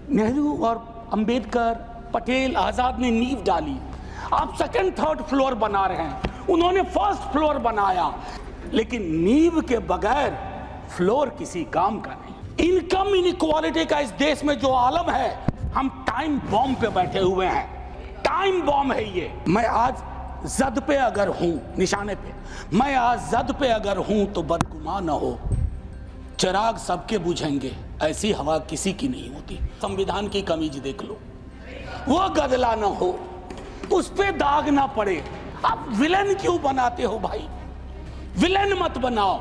नेहरू और अंबेडकर, पटेल, आजाद ने नींव डाली। आप सेकंड थर्ड फ्लोर बना रहे हैं, उन्होंने फर्स्ट फ्लोर बनाया, लेकिन नींव के बगैर फ्लोर किसी काम का नहीं। इनकम इनइक्वालिटी का इस देश में जो आलम है, हम टाइम बॉम्ब पे बैठे हुए हैं। टाइम बॉम्ब है ये। मैं आज जद पे अगर हूं, निशाने पे, मैं आज जद पे अगर हूं तो बदगुमान न हो। चिराग सबके बुझेंगे, ऐसी हवा किसी की नहीं होती। संविधान की कमीज देख लो, वो गदला ना हो, उस पे दाग ना पड़े। आप विलेन क्यों बनाते हो भाई? विलेन मत बनाओ।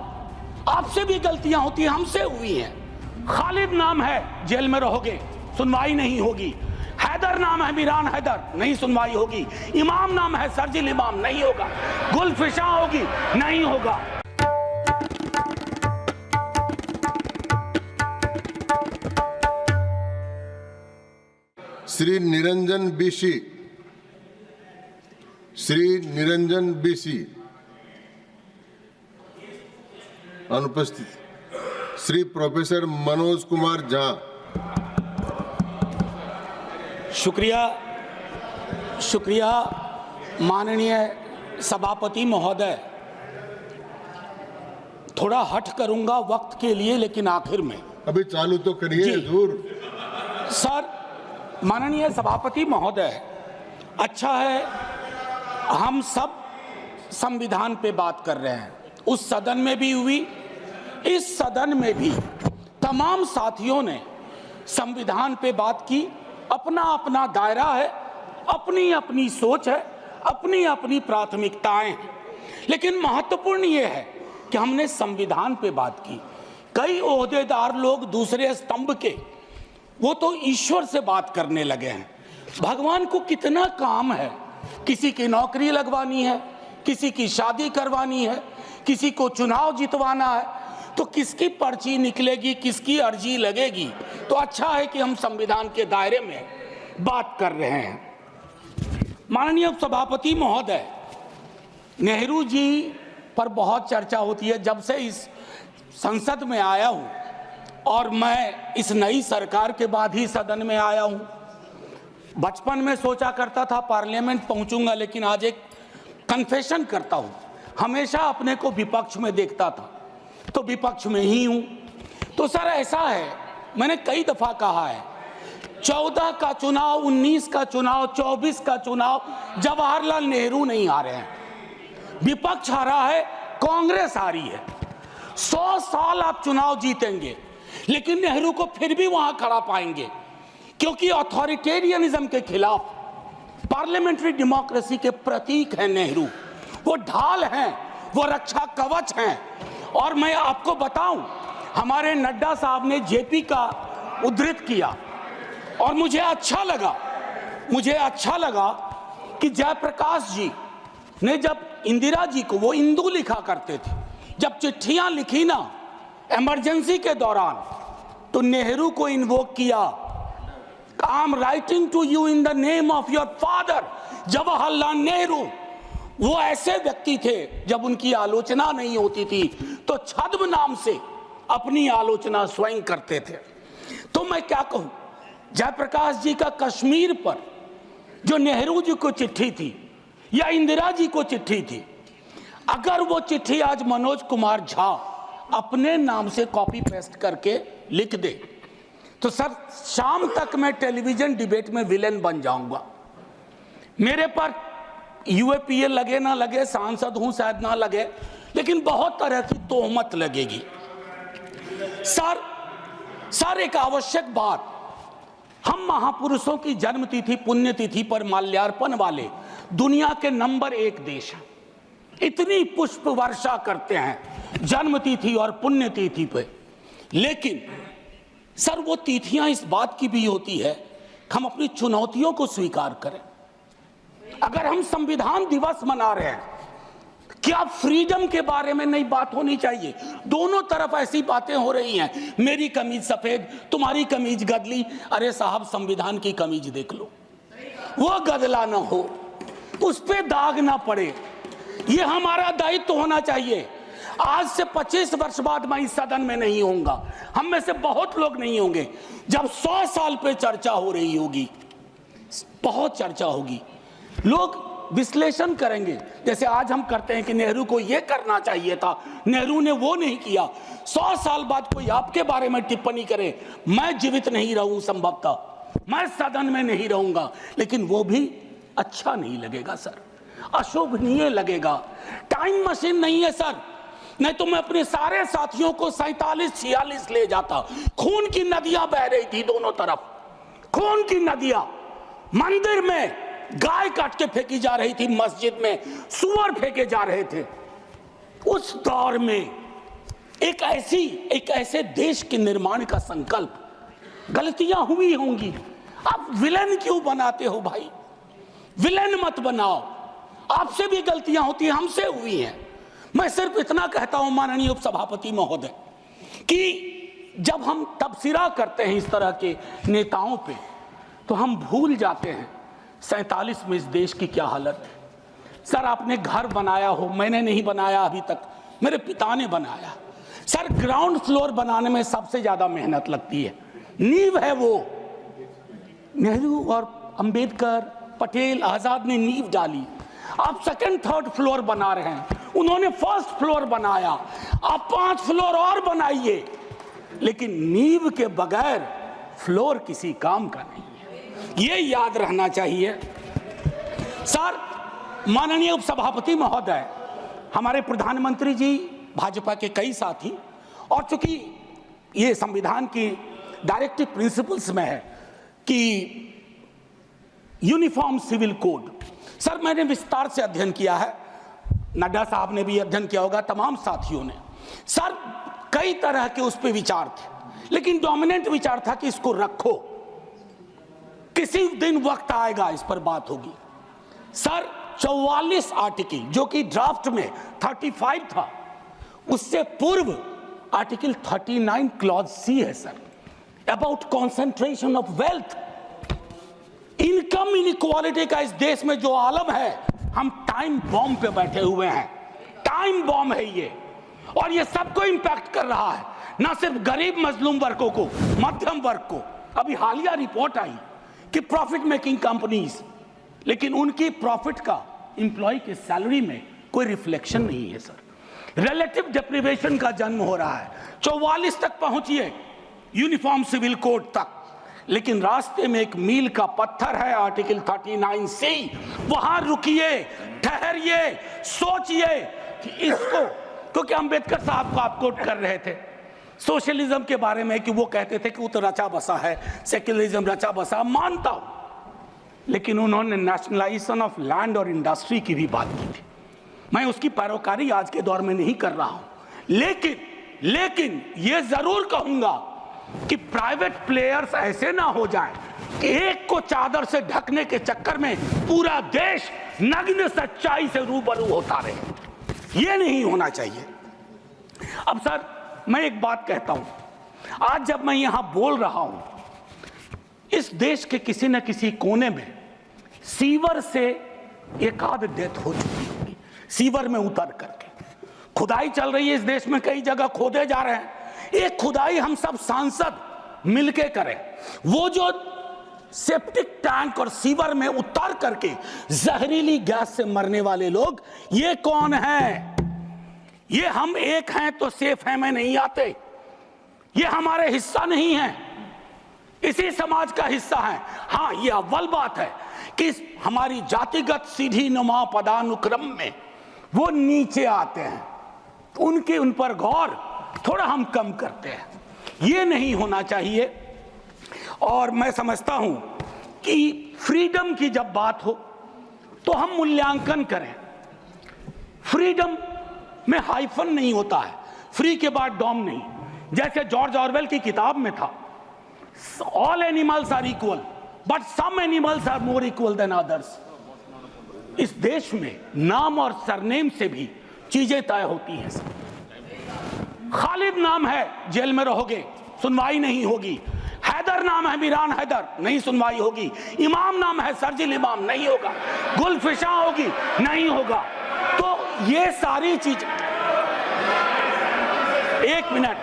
आपसे भी गलतियां होती हैं, हमसे हुई हैं। खालिद नाम है, जेल में रहोगे, सुनवाई नहीं होगी। हैदर नाम है, मीरान हैदर, नहीं सुनवाई होगी। इमाम नाम है, सर्जिल इमाम, नहीं होगा। गुलफिशा होगी, नहीं होगा। श्री निरंजन बीसी, श्री निरंजन बीसी अनुपस्थित। श्री प्रोफेसर मनोज कुमार झा। शुक्रिया माननीय सभापति महोदय। थोड़ा हट करूंगा वक्त के लिए, लेकिन आखिर में अभी चालू तो करिए हुजूर। सर, माननीय सभापति महोदय, अच्छा है हम सब संविधान पे बात कर रहे हैं। उस सदन में भी हुई, इस सदन में भी तमाम साथियों ने संविधान पे बात की। अपना अपना दायरा है, अपनी अपनी सोच है, अपनी अपनी प्राथमिकताएं हैं, लेकिन महत्वपूर्ण ये है कि हमने संविधान पे बात की। कई ओहदेदार लोग दूसरे स्तंभ के, वो तो ईश्वर से बात करने लगे हैं। भगवान को कितना काम है, किसी की नौकरी लगवानी है, किसी की शादी करवानी है, किसी को चुनाव जितवाना है, तो किसकी पर्ची निकलेगी, किसकी अर्जी लगेगी। तो अच्छा है कि हम संविधान के दायरे में बात कर रहे हैं। माननीय सभापति महोदय, नेहरू जी पर बहुत चर्चा होती है। जब से इस संसद में आया हूं, और मैं इस नई सरकार के बाद ही सदन में आया हूं, बचपन में सोचा करता था पार्लियामेंट पहुंचूंगा, लेकिन आज एक कन्फेशन करता हूं, हमेशा अपने को विपक्ष में देखता था, तो विपक्ष में ही हूं। तो सर ऐसा है, मैंने कई दफा कहा है, 14 का चुनाव, 19 का चुनाव, 24 का चुनाव, जवाहरलाल नेहरू नहीं हारे हैं, विपक्ष हारा है, कांग्रेस हारी है। 100 साल आप चुनाव जीतेंगे, लेकिन नेहरू को फिर भी वहां खड़ा पाएंगे, क्योंकि अथॉरिटेरियनिज्म के खिलाफ, पार्लियामेंट्री डेमोक्रेसी के प्रतीक हैं नेहरू। वो ढाल हैं, वो रक्षा कवच हैं। और मैं आपको बताऊं, हमारे नड्डा साहब ने जेपी का उद्धृत किया, और मुझे अच्छा लगा कि जयप्रकाश जी ने जब इंदिरा जी को, वो इंदू लिखा करते थे, जब चिट्ठियां लिखी ना इमरजेंसी के दौरान, तो नेहरू को इन्वोक किया। I am writing to you in the name of your father Jawaharlal Nehru. वो ऐसे व्यक्ति थे, जब उनकी आलोचना नहीं होती थी तो छद्म नाम से अपनी आलोचना स्वयं करते थे। तो मैं क्या कहूं, जयप्रकाश जी का कश्मीर पर जो नेहरू जी को चिट्ठी थी या इंदिरा जी को चिट्ठी थी, अगर वो चिट्ठी आज मनोज कुमार झा अपने नाम से कॉपी पेस्ट करके लिख दे, तो सर शाम तक मैं टेलीविजन डिबेट में विलेन बन जाऊंगा। मेरे पर यूएपीए लगे ना लगे, सांसद हूं शायद ना लगे, लेकिन बहुत तरह की तोहमत लगेगी। सर एक आवश्यक बात, हम महापुरुषों की जन्मतिथि पुण्यतिथि पर माल्यार्पण वाले दुनिया के नंबर 1 देश हैं। इतनी पुष्प वर्षा करते हैं जन्मतिथि और पुण्यतिथि पे, लेकिन सर वो तिथियां इस बात की भी होती है कि हम अपनी चुनौतियों को स्वीकार करें। अगर हम संविधान दिवस मना रहे हैं, क्या फ्रीडम के बारे में नहीं बात होनी चाहिए? दोनों तरफ ऐसी बातें हो रही हैं, मेरी कमीज सफेद, तुम्हारी कमीज गदली। अरे साहब, संविधान की कमीज देख लो, वो गदला ना हो, उस पे दाग ना पड़े। ये हमारा दायित्व होना चाहिए। आज से 25 वर्ष बाद मैं इस सदन में नहीं होऊंगा, हम में से बहुत लोग नहीं होंगे। जब 100 साल पे चर्चा हो रही होगी, बहुत चर्चा होगी, लोग विश्लेषण करेंगे। जैसे आज हम करते हैं कि नेहरू को यह करना चाहिए था, नेहरू ने वो नहीं किया। 100 साल बाद कोई आपके बारे में टिप्पणी करे, मैं जीवित नहीं रहूं, संभवतः मैं सदन में नहीं रहूंगा, लेकिन वो भी अच्छा नहीं लगेगा सर, अशोभनीय लगेगा। टाइम मशीन नहीं है सर, नहीं तो मैं अपने सारे साथियों को 47-46 ले जाता। खून की नदियां बह रही थी दोनों तरफ, खून की नदियां। मंदिर में गाय काट के फेंकी जा रही थी, मस्जिद में सुअर फेंके जा रहे थे। उस दौर में एक ऐसे देश के निर्माण का संकल्प, गलतियां हुई होंगी। आप विलेन क्यों बनाते हो भाई? विलेन मत बनाओ, आपसे भी गलतियां होती हैं, हमसे हुई हैं। मैं सिर्फ इतना कहता हूं माननीय उपसभापति महोदय कि जब हम तबसरा करते हैं इस तरह के नेताओं पे, तो हम भूल जाते हैं 47 में इस देश की क्या हालत है। सर आपने घर बनाया हो, मैंने नहीं बनाया अभी तक, मेरे पिता ने बनाया। सर ग्राउंड फ्लोर बनाने में सबसे ज्यादा मेहनत लगती है, नींव है वो। नेहरू और अंबेडकर, पटेल, आजाद ने नींव डाली। आप सेकंड थर्ड फ्लोर बना रहे हैं, उन्होंने फर्स्ट फ्लोर बनाया, आप 5 फ्लोर और बनाइए, लेकिन नींव के बगैर फ्लोर किसी काम का नहीं है, ये याद रहना चाहिए। सर माननीय उपसभापति महोदय, हमारे प्रधानमंत्री जी, भाजपा के कई साथी, और चूंकि ये संविधान की डायरेक्टिव प्रिंसिपल्स में है कि यूनिफॉर्म सिविल कोड, सर मैंने विस्तार से अध्ययन किया है, नड्डा साहब ने भी अध्ययन किया होगा, तमाम साथियों ने। सर कई तरह के उस पे विचार थे, लेकिन डोमिनेंट विचार था कि इसको रखो, किसी दिन वक्त आएगा इस पर बात होगी। सर 44 आर्टिकल, जो कि ड्राफ्ट में 35 था, उससे पूर्व आर्टिकल 39 क्लॉज सी है sir, about concentration of wealth. Income inequality का इस देश में जो आलम है, हम टाइम बॉम्ब पे बैठे हुए हैं, टाइम बॉम्ब है ये, और ये सबको इंपैक्ट कर रहा है, ना सिर्फ गरीब मजलूम वर्गों को, मध्यम वर्ग को। अभी हालिया रिपोर्ट आई कि प्रॉफिट मेकिंग कंपनीज, लेकिन उनकी प्रॉफिट का एम्प्लॉय के सैलरी में कोई रिफ्लेक्शन नहीं है सर। रिलेटिव डिप्रिवेशन का जन्म हो रहा है। 44 तक पहुंचिए यूनिफॉर्म सिविल कोड तक, लेकिन रास्ते में एक मील का पत्थर है आर्टिकल 39C। वहां रुकिए, ठहरिए, सोचिए कि इसको, क्योंकि अंबेडकर साहब को आप कोट कर रहे थे सोशलिज्म के बारे में कि वो कहते थे कि वो तो रचा बसा है, सेक्युलरिज्म रचा बसा, मानता हूं, लेकिन उन्होंने नेशनलाइजेशन ऑफ लैंड और इंडस्ट्री की भी बात की थी। मैं उसकी पैरोकारी आज के दौर में नहीं कर रहा हूं, लेकिन ये जरूर कहूंगा कि प्राइवेट प्लेयर्स ऐसे ना हो जाएं कि एक को चादर से ढकने के चक्कर में पूरा देश नग्न सच्चाई से रूबरू होता रहे। ये नहीं होना चाहिए। अब सर मैं एक बात कहता हूं, आज जब मैं यहां बोल रहा हूं, इस देश के किसी न किसी कोने में सीवर से एक आध डेथ हो चुकी होगी, सीवर में उतर करके। खुदाई चल रही है इस देश में, कई जगह खोदे जा रहे हैं। एक खुदाई हम सब सांसद मिलके करें। वो जो सेप्टिक टैंक और सीवर में उतर करके जहरीली गैस से मरने वाले लोग, ये कौन है? ये हम एक हैं तो सेफ हैं में नहीं आते, ये हमारे हिस्सा नहीं है, इसी समाज का हिस्सा है। हाँ, ये अव्वल बात है कि हमारी जातिगत सीढ़ी नुमा पदानुक्रम में वो नीचे आते हैं, उन पर गौर थोड़ा हम कम करते हैं, ये नहीं होना चाहिए। और मैं समझता हूं कि फ्रीडम की जब बात हो तो हम मूल्यांकन करें। फ्रीडम में हाइफन नहीं होता है, फ्री के बाद डॉम नहीं, जैसे जॉर्ज ऑरवेल की किताब में था, all animals are equal but some animals are more equal than others. इस देश में नाम और सरनेम से भी चीजें तय होती हैं। खालिद नाम है, जेल में रहोगे, सुनवाई नहीं होगी। हैदर नाम है, मीरान हैदर, नहीं सुनवाई होगी। इमाम नाम है, सरजिल इमाम, नहीं होगा। गुलफिशा होगी, नहीं होगा। तो ये सारी चीज एक मिनट,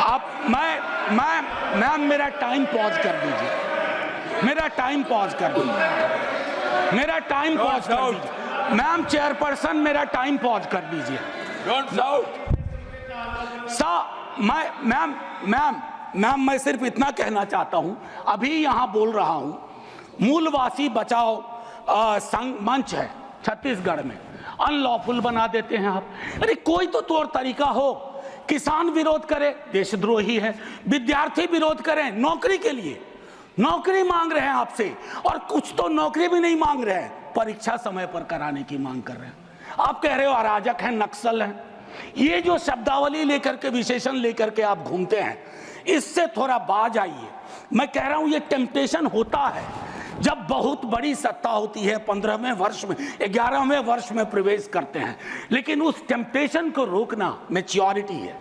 आप मैम मेरा टाइम पॉज कर दीजिए, मेरा टाइम पॉज कर दीजिए, मेरा टाइम पॉज कर दीजिए। मैम चेयरपर्सन, मेरा टाइम पॉज कर दीजिए। मैम मैं सिर्फ इतना कहना चाहता हूं, अभी यहां बोल रहा हूं, मूलवासी बचाओ संघ मंच है छत्तीसगढ़ में, अनलॉफुल बना देते हैं आप। अरे कोई तो तौर तरीका हो, किसान विरोध करे देशद्रोही है, विद्यार्थी विरोध करें नौकरी के लिए, नौकरी मांग रहे हैं आपसे, और कुछ तो नौकरी भी नहीं मांग रहे हैं, परीक्षा समय पर कराने की मांग कर रहे हैं। आप कह रहे हो अराजक हैं, नक्सल हैं। ये जो शब्दावली लेकर के, विशेषण लेकर के आप घूमते हैं, इससे थोड़ा बाज आइए। मैं कह रहा हूं ये टेम्पटेशन होता है जब बहुत बड़ी सत्ता होती है, 15वें वर्ष में, 11वें वर्ष में प्रवेश करते हैं, लेकिन उस टेम्पटेशन को रोकना मैच्योरिटी है,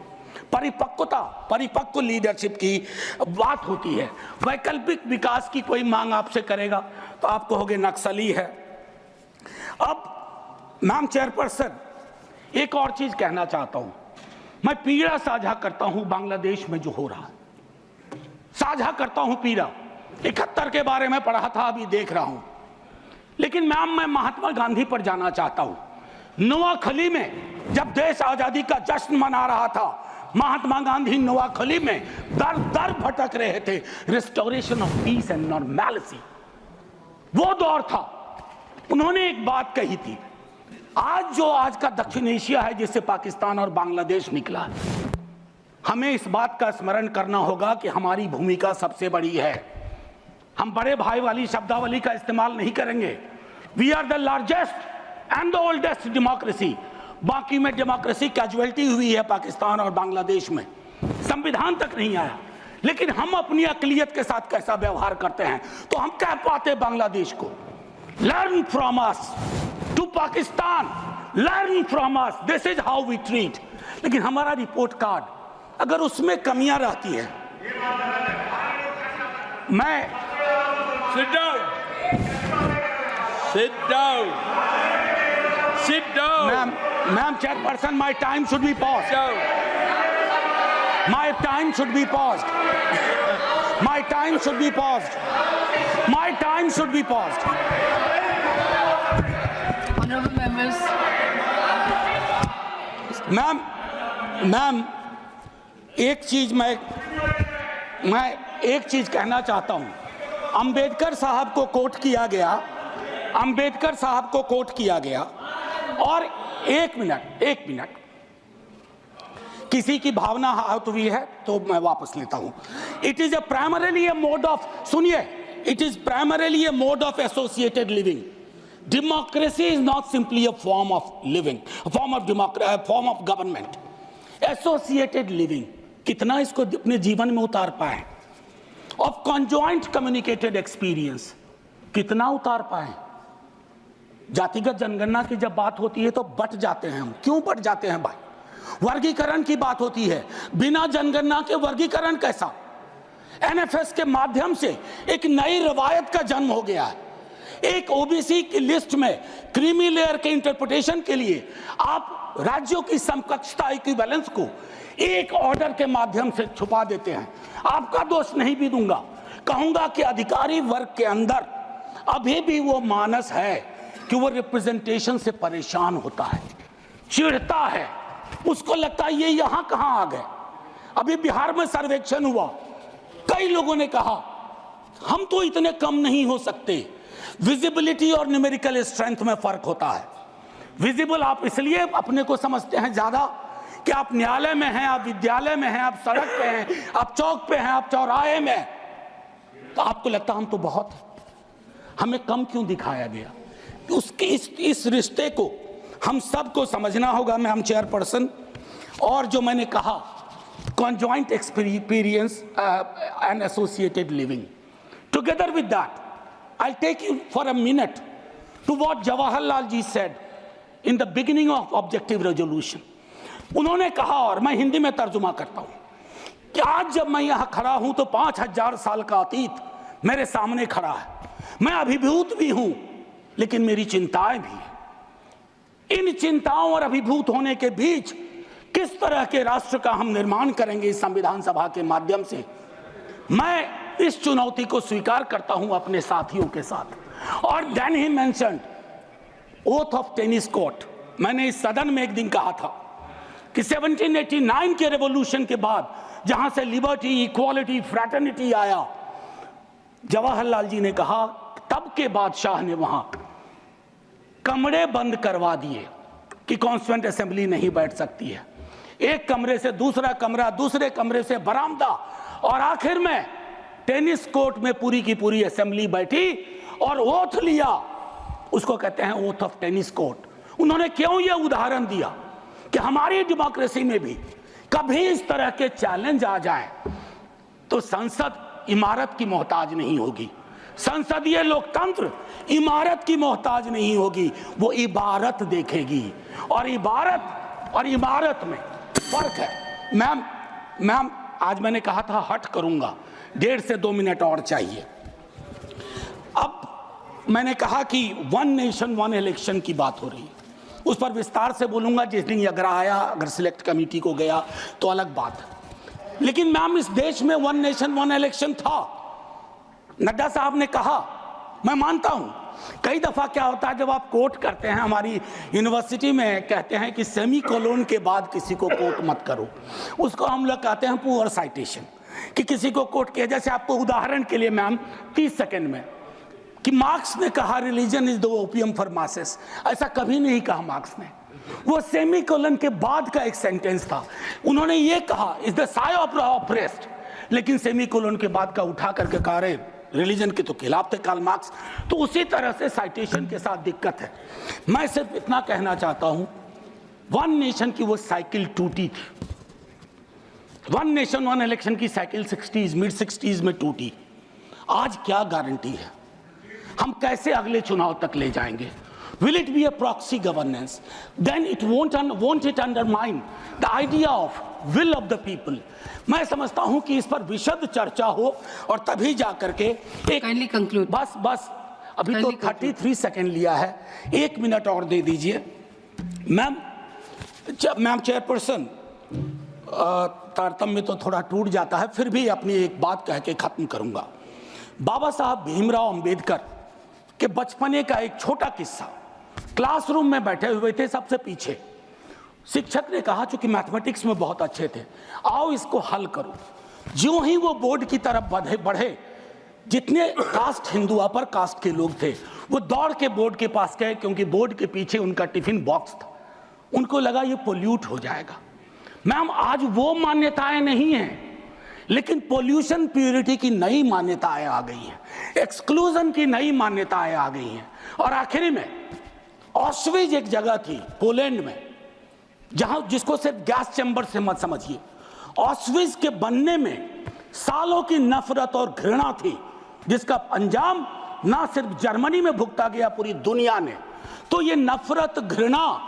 परिपक्वता, परिपक्व लीडरशिप की बात होती है। वैकल्पिक विकास की कोई मांग आपसे करेगा तो आप कहोगे नक्सली है। अब मैम चेयरपर्सन, एक और चीज कहना चाहता हूं, मैं पीड़ा साझा करता हूं बांग्लादेश में जो हो रहा है, साझा करता हूं पीड़ा। 71 के बारे में पढ़ा था, अभी देख रहा हूं, लेकिन मैम मैं महात्मा गांधी पर जाना चाहता हूं। नोआखली में जब देश आजादी का जश्न मना रहा था, महात्मा गांधी नोआखली में दर दर भटक रहे थे, restoration of peace and normality, वो दौर था। उन्होंने एक बात कही थी, आज का दक्षिण एशिया है जिससे पाकिस्तान और बांग्लादेश निकला है, हमें इस बात का स्मरण करना होगा कि हमारी भूमिका सबसे बड़ी है। हम बड़े भाई वाली शब्दावली का इस्तेमाल नहीं करेंगे। We are the largest and the oldest democracy. बाकी में डेमोक्रेसी कैजुअलिटी हुई है पाकिस्तान और बांग्लादेश में, संविधान तक नहीं आया। लेकिन हम अपनी अकलियत के साथ कैसा व्यवहार करते हैं, तो हम कह पाते बांग्लादेश को, learn from us, to Pakistan, learn from us, this is how we treat. लेकिन हमारा रिपोर्ट कार्ड अगर उसमें कमियां रहती है, मैं Sit down. Sit down. Sit down. Ma'am chairperson, my time should be paused. Sit down. My time should be paused. My time should be paused. My time should be paused. Honorable members. Ma'am एक चीज मैं एक चीज कहना चाहता हूं। अंबेडकर साहब को कोट किया गया, अंबेडकर साहब को कोट किया गया, और एक मिनट किसी की भावना आहत हुई है तो मैं वापस लेता हूं। It is primarily a mode of, सुनिए, it is primarily a mode of associated living. Democracy is not simply a form of living, form of government. Associated living, कितना इसको अपने जीवन में उतार पाए, ऑफ कॉन्जॉइंट कम्युनिकेटेड एक्सपीरियंस, कितना उतार पाए। जातिगत जनगणना की जब बात होती है तो बट जाते हैं हम। क्यों बट जाते हैं भाई? वर्गीकरण की बात होती है, बिना जनगणना के वर्गीकरण कैसा? एनएफएस के माध्यम से एक नई रवायत का जन्म हो गया है। एक ओबीसी की लिस्ट में क्रीमी लेयर के इंटरप्रिटेशन के लिए आप राज्यों की समकक्षता, इक्विवेलेंस को एक ऑर्डर के माध्यम से छुपा देते हैं। आपका दोष नहीं भी दूंगा, कहूंगा कि अधिकारी वर्ग के अंदर अभी भी वो मानस है कि वो रिप्रेजेंटेशन से परेशान होता है, चिढ़ता है, उसको लगता है ये यहां कहां आ गए। अभी बिहार में सर्वेक्षण हुआ, कई लोगों ने कहा हम तो इतने कम नहीं हो सकते। विजिबिलिटी और न्यूमेरिकल स्ट्रेंथ में फर्क होता है। विजिबल आप इसलिए अपने को समझते हैं ज्यादा कि आप न्यायालय में हैं, आप विद्यालय में हैं, आप सड़क पे हैं, आप चौक पे हैं, आप चौराहे में हैं, तो आपको लगता हम तो बहुत, हमें कम क्यों दिखाया गया? उसके इस रिश्ते को हम सबको समझना होगा। मैम चेयरपर्सन, और जो मैंने कहा conjoint experience and associated living, together with that I'll take you for a minute to what Jawaharlal ji said in the beginning of objective resolution. उन्होंने कहा, और मैं हिंदी में तर्जुमा करता हूं, कि आज जब मैं यहां खड़ा हूं तो 5000 साल का अतीत मेरे सामने खड़ा है। मैं अभिभूत भी हूं, लेकिन मेरी चिंताएं भी हैं। इन चिंताओं और अभिभूत होने के बीच किस तरह के राष्ट्र का हम निर्माण करेंगे इस संविधान सभा के माध्यम से। मैं इस चुनौती को स्वीकार करता हूं अपने साथियों के साथ। और then he mentioned oath of tennis court. मैंने इस सदन में एक दिन कहा था कि 1789 के रेवोल्यूशन के बाद जहां से लिबर्टी, इक्वालिटी, फ्रैटर्निटी आया, जवाहरलाल जी ने कहा तब के बादशाह ने वहां कमरे बंद करवा दिए कि कॉन्स्टिट्यूएंट असेंबली नहीं बैठ सकती है। एक कमरे से दूसरा कमरा, दूसरे कमरे से बरामदा, और आखिर में टेनिस कोर्ट में पूरी की पूरी असेंबली बैठी और ओथ लिया। उसको कहते हैं ओथ ऑफ टेनिस कोर्ट। उन्होंने क्यों यह उदाहरण दिया कि हमारी डेमोक्रेसी में भी कभी इस तरह के चैलेंज आ जाए तो संसद इमारत की मोहताज नहीं होगी। संसदीय लोकतंत्र इमारत की मोहताज नहीं होगी, वो इबारत देखेगी। और इबारत और इमारत में फर्क है। मैम आज मैंने कहा था हट करूंगा, 1.5 से 2 मिनट और चाहिए। अब मैंने कहा कि वन नेशन वन इलेक्शन की बात हो रही है, उस पर विस्तार से बोलूंगा जिस दिन अगर आया, अगर सिलेक्ट कमेटी को गया तो अलग बात है। लेकिन मैम इस देश में वन नेशन वन इलेक्शन था। नड्डा साहब ने कहा, मैं मानता हूं कई दफा क्या होता है जब आप कोट करते हैं, हमारी यूनिवर्सिटी में कहते हैं कि सेमी कोलोन के बाद किसी को कोट मत करो, उसको हम लोग कहते हैं पुअर साइटेशन, कि किसी को कोट किया। जैसे आपको उदाहरण के लिए मैम 30 सेकंड में कि मार्क्स ने कहा religion is the opium for masses, ऐसा कभी नहीं कहा मार्क्स ने। वो सेमी कोलन के बाद का एक सेंटेंस था, उन्होंने ये कहा is the Sai of the oppressed, लेकिन सेमी कोलन के बाद का उठा करके कहा रहे रिलीजन के तो खिलाफ थे कार्ल मार्क्स। तो उसी तरह से साइटेशन के साथ दिक्कत है। मैं सिर्फ इतना कहना चाहता हूं, वन नेशन की वो साइकिल टूटी थी। वन नेशन वन इलेक्शन की साइकिल 60s मिड 60s में टूटी। आज क्या गारंटी है हम कैसे अगले चुनाव तक ले जाएंगे? Will it be a proxy governance? Then it won't it undermine the idea of will of the people? मैं समझता हूं कि इस पर विशद चर्चा हो और तभी जा करके एक Kindly conclude. बस अभी तो 33 सेकंड लिया है, 1 मिनट और दे दीजिए। मैम चेयरपर्सन, तारतम्य तो थोड़ा टूट जाता है, फिर भी अपनी एक बात कह के खत्म करूंगा। बाबा साहब भीमराव अंबेडकर के बचपने का एक छोटा किस्सा। क्लासरूम में बैठे हुए थे सबसे पीछे, शिक्षक ने कहा चूंकि मैथमेटिक्स में बहुत अच्छे थे, आओ इसको हल करो। ज्यों ही वो बोर्ड की तरफ बढ़े, जितने कास्ट हिंदू अपर कास्ट के लोग थे वो दौड़ के बोर्ड के पास गए, क्योंकि बोर्ड के पीछे उनका टिफिन बॉक्स था। उनको लगा ये पोल्यूट हो जाएगा। मैम आज वो मान्यताएं नहीं हैं, लेकिन पोल्यूशन प्योरिटी की नई मान्यताएं आ गई हैं, एक्सक्लूजन की नई मान्यताएं आ गई हैं। और आखिरी में ऑस्विज एक जगह थी पोलैंड में, जहां जिसको सिर्फ गैस चैम्बर से मत समझिए, ऑस्विज के बनने में सालों की नफरत और घृणा थी, जिसका अंजाम ना सिर्फ जर्मनी में भुगता गया, पूरी दुनिया ने। तो ये नफरत घृणा,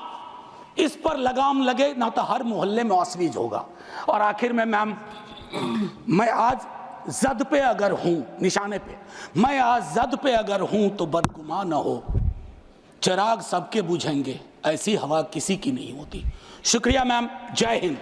इस पर लगाम लगे ना तो हर मोहल्ले में ऑस्विज होगा। और आखिर में मैम, मैं आज जद पे अगर हूं, निशाने पे, मैं आज जद पे अगर हूं तो बदगुमा न हो, चिराग सबके बुझेंगे, ऐसी हवा किसी की नहीं होती। शुक्रिया मैम, जय हिंद।